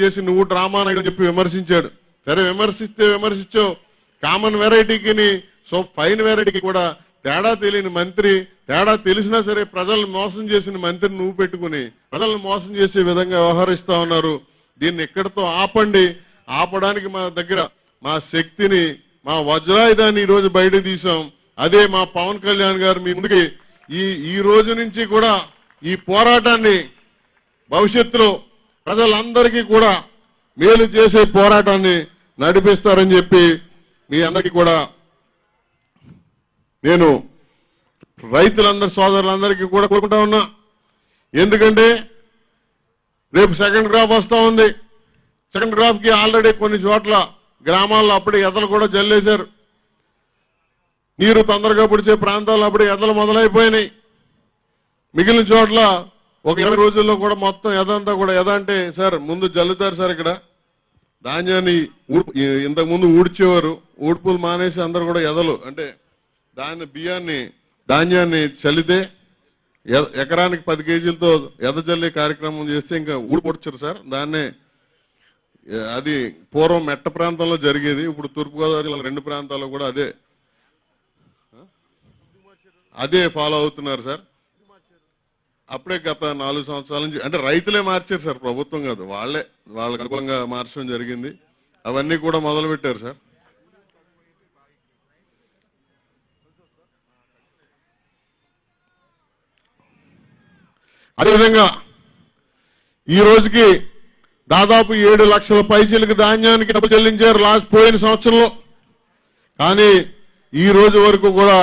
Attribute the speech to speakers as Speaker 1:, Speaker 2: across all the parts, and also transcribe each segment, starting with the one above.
Speaker 1: చేసి నువ్వు డ్రామా అని చెప్పి విమర్శించాడు. సరే విమర్శించో కామన్ వెరైటీకి సో ఫైన్ వెరైటీకి కూడా తేడా తెలియని మంత్రి, తేడా తెలిసినా సరే ప్రజలను మోసం చేసిన మంత్రిని నువ్వు పెట్టుకుని ప్రజలను మోసం చేసే విధంగా వ్యవహరిస్తా ఉన్నారు. దీన్ని ఎక్కడితో ఆపండి. ఆపడానికి మా దగ్గర మా శక్తిని, మా వజ్రాయుధాన్ని ఈరోజు బయట తీసాం. అదే మా పవన్ కళ్యాణ్ గారు మీ ముందుకి ఈ రోజు నుంచి కూడా ఈ పోరాటాన్ని భవిష్యత్తులో ప్రజలందరికీ కూడా మేలు చేసే పోరాటాన్ని నడిపిస్తారని చెప్పి మీ అందరికీ కూడా నేను రైతులందరి సోదరులందరికీ కూడా కోరుకుంటా ఉన్నా. ఎందుకంటే రేపు సెకండ్ క్రాప్ వస్తా ఉంది. సెకండ్ క్రాప్ కి ఆల్రెడీ కొన్ని చోట్ల గ్రామాల్లో అప్పుడే ఎదలు కూడా జల్లేశారు. నీరు తొందరగా పుడిచే ప్రాంతాల్లో అప్పుడే ఎదలు మొదలైపోయినాయి. మిగిలిన చోట్ల ఒక 20 రోజుల్లో కూడా మొత్తం ఎదంతా కూడా ఎద అంటే సార్ ముందు జల్లుతారు సార్. ఇక్కడ ధాన్యాన్ని ఇంతకుముందు ఊడ్చేవారు, ఊడ్పులు మానేసి అందరు కూడా ఎదలు అంటే ధాన్యాన్ని చల్లితే ఎకరానికి 10 కేజీలతో ఎద జల్లే కార్యక్రమం చేస్తే ఇంకా ఊడిపొడ్చారు సార్. దాన్నే అది పూర్వం మెట్ట ప్రాంతంలో జరిగేది. ఇప్పుడు తూర్పుగోదావరి జిల్లా 2 ప్రాంతాల్లో కూడా అదే ఫాలో అవుతున్నారు సార్. అప్పుడే గత 4 సంవత్సరాల నుంచి అంటే రైతులే మార్చారు సార్, ప్రభుత్వం కాదు, వాళ్ళకి అనుకూలంగా మార్చడం జరిగింది. అవన్నీ కూడా మొదలు పెట్టారు సార్. అదేవిధంగా ఈ రోజుకి దాదాపు 7 లక్షల పైచీలకు ధాన్యానికి డబ్బు చెల్లించారు పోయిన సంవత్సరంలో. కానీ ఈ రోజు వరకు కూడా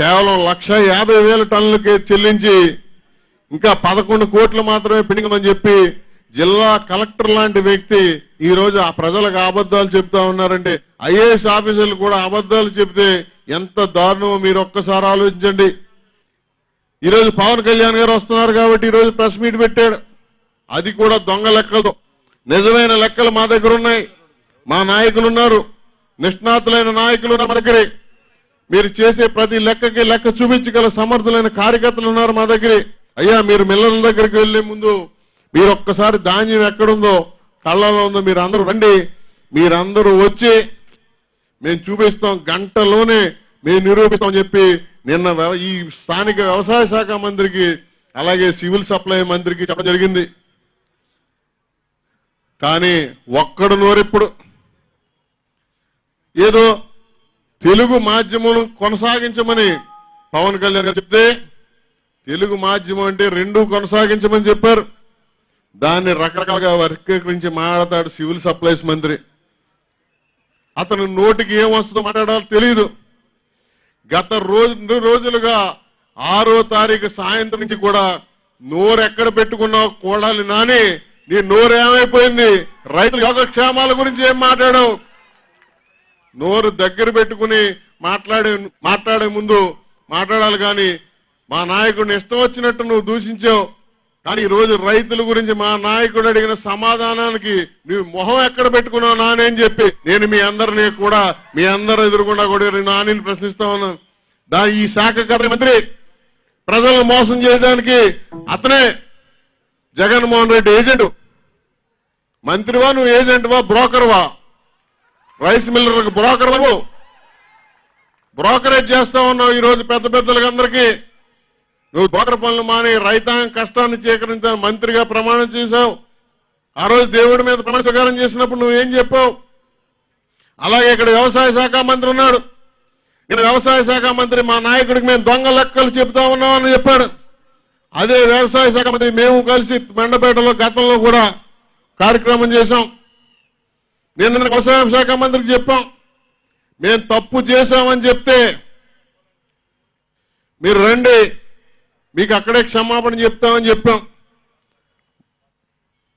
Speaker 1: కేవలం 1,50,000 టన్నులకి చెల్లించి ఇంకా 11 కోట్లు మాత్రమే పెండింగ్ అని చెప్పి జిల్లా కలెక్టర్ లాంటి వ్యక్తి ఈ రోజు ఆ ప్రజలకు అబద్ధాలు చెప్తా ఉన్నారంటే ఐఏఎస్ ఆఫీసర్లు కూడా అబద్ధాలు చెప్తే ఎంత దారుణమో మీరు ఒక్కసారి ఆలోచించండి. ఈరోజు పవన్ కళ్యాణ్ గారు వస్తున్నారు కాబట్టి ఈరోజు ప్రెస్ మీట్ పెట్టాడు. అది కూడా దొంగ లెక్కలతో. నిజమైన లెక్కలు మా దగ్గర ఉన్నాయి. మా నాయకులు ఉన్నారు, నిష్ణాతులైన నాయకులు మా దగ్గరే. మీరు చేసే ప్రతి లెక్కకి లెక్క చూపించగల సమర్థులైన కార్యకర్తలు ఉన్నారు మా దగ్గరే. అయ్యా మీరు మిల్లర్ల దగ్గరికి వెళ్లే ముందు మీరు ఒక్కసారి ధాన్యం ఎక్కడుందో కళ్ళలో ఉందో మీరు అందరూ రండి. మీరందరూ వచ్చి మేము చూపిస్తాం, గంటలోనే మేము నిరూపిస్తామని చెప్పి నిన్న ఈ స్థానిక వ్యవసాయ శాఖ మంత్రికి అలాగే సివిల్ సప్లై మంత్రికి చెప్పడం జరిగింది. కానీ ఒక్కడు నోరెప్పుడు ఏదో తెలుగు మాధ్యమం కొనసాగించమని పవన్ కళ్యాణ్ గారు చెప్తే తెలుగు మాధ్యమం అంటే 2 కొనసాగించమని చెప్పారు. దాన్ని రకరకాలుగా వర్గీకరించి మాట్లాడతాడు సివిల్ సప్లైస్ మంత్రి. అతను నోటికి ఏం వస్తుందో మాట్లాడాలో తెలియదు. గత 2 రోజులుగా 6వ తారీఖు సాయంత్రం నుంచి కూడా నోరెక్కడ పెట్టుకున్నావు కోడాలి నాని, నీ నోరేమైపోయింది? రైతుల యోగక్షేమాల గురించి ఏం మాట్లాడావు? నోరు దగ్గర పెట్టుకుని మాట్లాడే ముందు మాట్లాడాలి. కానీ మా నాయకుడిని ఇష్టం వచ్చినట్టు నువ్వు దూషించావు. కానీ ఈ రోజు రైతుల గురించి మా నాయకుడు అడిగిన సమాధానానికి నువ్వు మొహం ఎక్కడ పెట్టుకున్నావు నాని చెప్పి నేను మీ అందరినీ కూడా మీ అందరూ ఎదురుకుండా కూడా నానిని ప్రశ్నిస్తా ఉన్నాను. ఈ శాఖ మంత్రి ప్రజలను మోసం చేయడానికి అతనే జగన్మోహన్ రెడ్డి ఏజెంట్. మంత్రివా నువ్వు, ఏజెంట్వా, బ్రోకర్వా? రైస్ మిల్లర్లకు బ్రోకర్లు బ్రోకరేజ్ చేస్తా ఉన్నావు. ఈ రోజు పెద్దలందరికీ నువ్వు బ్రోకర్ పనులు మాని రైతాంగ కష్టాన్ని చేకరించాలని మంత్రిగా ప్రమాణం చేశావు. ఆ రోజు దేవుడి మీద ప్రమాణ స్వీకారం చేసినప్పుడు నువ్వేం చెప్పావు? అలాగే ఇక్కడ వ్యవసాయ శాఖ మంత్రి ఉన్నాడు. నేను వ్యవసాయ శాఖ మంత్రి మా నాయకుడికి మేము దొంగ లెక్కలు చెప్తా ఉన్నామని చెప్పాడు. అదే వ్యవసాయ శాఖ మంత్రి మేము కలిసి మెండపేటలో గతంలో కూడా కార్యక్రమం చేశాం. నేను వ్యవసాయ శాఖ మంత్రికి చెప్పాం, మేము తప్పు చేశామని చెప్తే మీరు రండి, మీకు అక్కడే క్షమాపణ చెప్తామని చెప్పాం.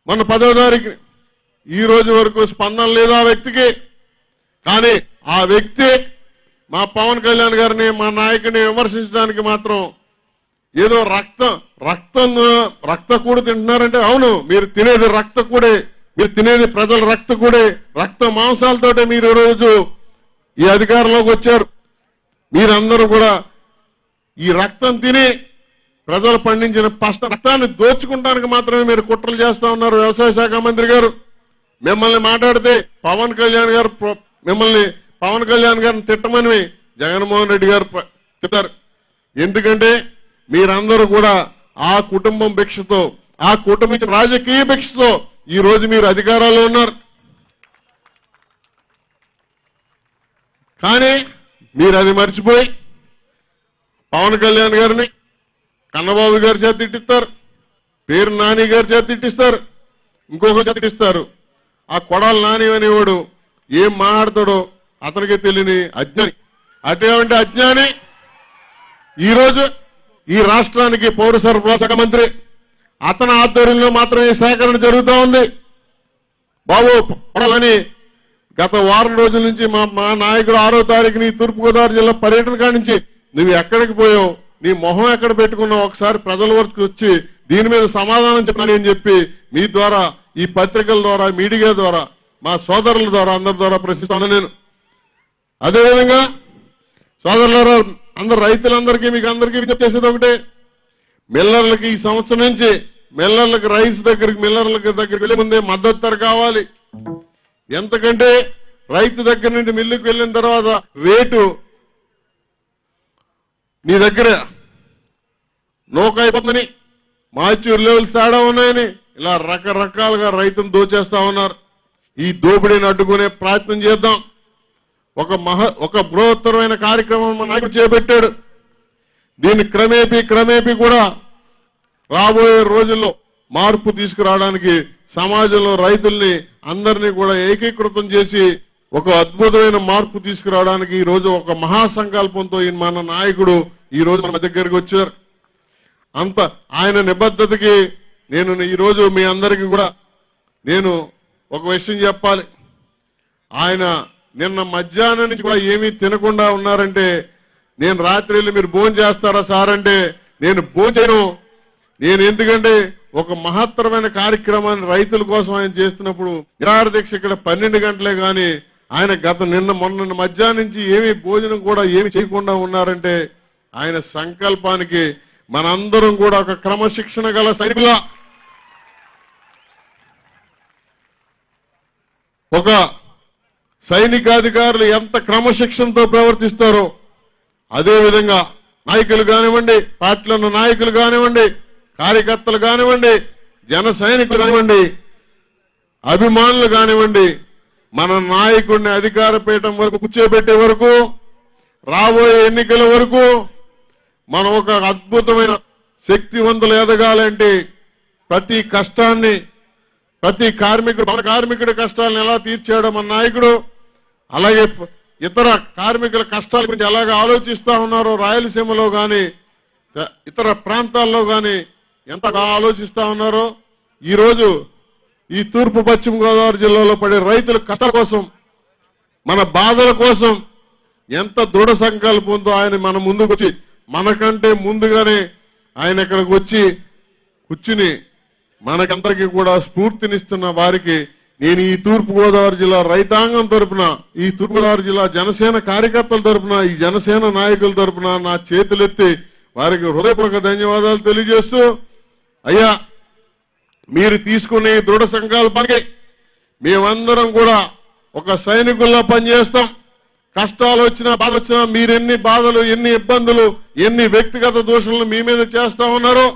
Speaker 1: మన 10వ తారీఖు ఈ రోజు వరకు స్పందన లేదు ఆ వ్యక్తికి. కానీ ఆ వ్యక్తి మా పవన్ కళ్యాణ్ గారిని మా నాయకుడిని విమర్శించడానికి మాత్రం ఏదో రక్త కూడు తింటున్నారంటే అవును, మీరు తినేది రక్త కూడే, మీరు తినేది ప్రజల రక్త కూడే, రక్త మాంసాలతోటే మీరు ఈరోజు ఈ అధికారంలోకి వచ్చారు. మీరందరూ కూడా ఈ రక్తం తిని ప్రజలు పండించిన రక్తాన్ని దోచుకుంటానికి మాత్రమే మీరు కుట్రలు చేస్తా ఉన్నారు. వ్యవసాయ శాఖ మంత్రి గారు మిమ్మల్ని మాట్లాడితే పవన్ కళ్యాణ్ గారిని తిట్టమని జగన్మోహన్ రెడ్డి గారు తిట్టారు. ఎందుకంటే మీరందరూ కూడా ఆ కుటుంబం భిక్షతో, ఆ కుటుంబ రాజకీయ భిక్షతో ఈ రోజు మీరు అధికారాల్లో ఉన్నారు. కానీ మీరు అది మర్చిపోయి పవన్ కళ్యాణ్ గారిని కన్నబాబు గారి చేత తిట్టిస్తారు, పేరు నాని గారి చేత తిట్టిస్తారు, ఇంకొక చేత తిట్టిస్తారు. ఆ కొడాలి నాని అనేవాడు ఏం మాట్లాడతాడో అతనికి తెలియని అజ్ఞాని. అటువంటి అజ్ఞాని ఈరోజు ఈ రాష్ట్రానికి పౌర సరఫరా శాఖ మంత్రి, అతని ఆధ్వర్యంలో మాత్రమే సేకరణ జరుగుతూ ఉంది. బాబు కొడాలని గత వారం రోజుల నుంచి మా నాయకుడు 6వ తారీఖుని తూర్పుగోదావరి జిల్లా పర్యటన కాడి నుంచి నువ్వు ఎక్కడికి పోయావు, నీ మొహం ఎక్కడ పెట్టుకున్నావు, ఒకసారి ప్రజల వరకు వచ్చి దీని మీద సమాధానం చెప్పాలి అని చెప్పి మీ ద్వారా, ఈ పత్రికల ద్వారా, మీడియా ద్వారా, మా సోదరుల ద్వారా, అందరి ద్వారా ప్రశ్నిస్తాను నేను. అదేవిధంగా సోదరుల అందరు రైతులందరికీ మీకు అందరికీ చెప్పేసేది ఒకటే, మిల్లర్లకి ఈ సంవత్సరం నుంచి మిల్లర్లకు మిల్లర్లకి దగ్గరికి వెళ్ళే ముందే మద్దతు ధర కావాలి. ఎంతకంటే రైతు దగ్గర నుండి మిల్లుకి వెళ్ళిన తర్వాత రేటు నీ దగ్గర నోకైపోతుందని, మాచ్యూర్ లెవెల్స్ తేడా ఉన్నాయని ఇలా రకరకాలుగా రైతును దోచేస్తా ఉన్నారు. ఈ దోపిడీని అడ్డుకునే ప్రయత్నం చేద్దాం. ఒక బృహత్తరమైన కార్యక్రమం మన నాయకుడు చేపట్టాడు. దీన్ని క్రమేపీ కూడా రాబోయే రోజుల్లో మార్పు తీసుకురావడానికి సమాజంలో రైతుల్ని అందరినీ కూడా ఏకీకృతం చేసి ఒక అద్భుతమైన మార్పు తీసుకురావడానికి ఈ రోజు ఒక మహాసంకల్పంతో మన నాయకుడు ఈ రోజు మన దగ్గరికి వచ్చారు. అంత ఆయన నిబద్ధతకి నేను ఈ రోజు మీ అందరికీ కూడా నేను ఒక విషయం చెప్పాలి. ఆయన నిన్న మధ్యాహ్నం నుంచి కూడా ఏమీ తినకుండా ఉన్నారంటే, నేను రాత్రి మీరు భోజనం చేస్తారా సార్ అంటే నేను భోజనం నేను ఎందుకంటే ఒక మహత్తరమైన కార్యక్రమాన్ని రైతుల కోసం ఆయన చేస్తున్నప్పుడు నిరాహార దీక్ష ఇక్కడ 12 గంటలే కానీ ఆయన మొన్న మధ్యాహ్నం నుంచి ఏమీ భోజనం కూడా ఏమి చేయకుండా ఉన్నారంటే ఆయన సంకల్పానికి మనందరం కూడా ఒక క్రమశిక్షణ గల సైనికుల, ఒక సైనికాధికారులు ఎంత క్రమశిక్షణతో ప్రవర్తిస్తారో అదేవిధంగా నాయకులు కానివ్వండి, పార్టీలో నాయకులు కానివ్వండి, కార్యకర్తలు కానివ్వండి, జన సైనికులు కానివ్వండి, అభిమానులు కానివ్వండి, మన నాయకుడిని అధికార పీఠం వరకు కూర్చోబెట్టే వరకు, రాబోయే ఎన్నికల వరకు మనం ఒక అద్భుతమైన శక్తివంతులు ఎదగాలంటే ప్రతి కష్టాన్ని, ప్రతి కార్మికుడి కష్టాలను ఎలా తీర్చాడో మన నాయకుడు, అలాగే ఇతర కార్మికుల కష్టాల గురించి ఎలాగ ఆలోచిస్తా ఉన్నారో రాయలసీమలో కానీ ఇతర ప్రాంతాల్లో కానీ ఎంతగా ఆలోచిస్తా ఉన్నారో, ఈరోజు ఈ తూర్పు పశ్చిమ గోదావరి జిల్లాలో పడే రైతుల కష్టాల కోసం, మన బాధల కోసం ఎంత దృఢ సంకల్పంతో ఆయన మన ముందుకు వచ్చి, మనకంటే ముందుగానే ఆయన ఇక్కడికి వచ్చి కూర్చుని మనకందరికీ కూడా స్ఫూర్తినిస్తున్న వారికి నేను ఈ తూర్పుగోదావరి జిల్లా రైతాంగం తరపున, ఈ తూర్పుగోదావరి జిల్లా జనసేన కార్యకర్తల తరపున, ఈ జనసేన నాయకుల తరపున నా చేతులెత్తి వారికి హృదయపూర్వక ధన్యవాదాలు తెలియజేస్తూ, అయ్యా మీరు తీసుకునే దృఢ సంకల్పానికి మేమందరం కూడా ఒక సైనికుల్లా పనిచేస్తాం. కష్టాలు వచ్చినా బాధ వచ్చినా మీరెన్ని బాధలు, ఎన్ని ఇబ్బందులు, ఎన్ని వ్యక్తిగత దోషాలను మీ మీద చేస్తా ఉన్నారో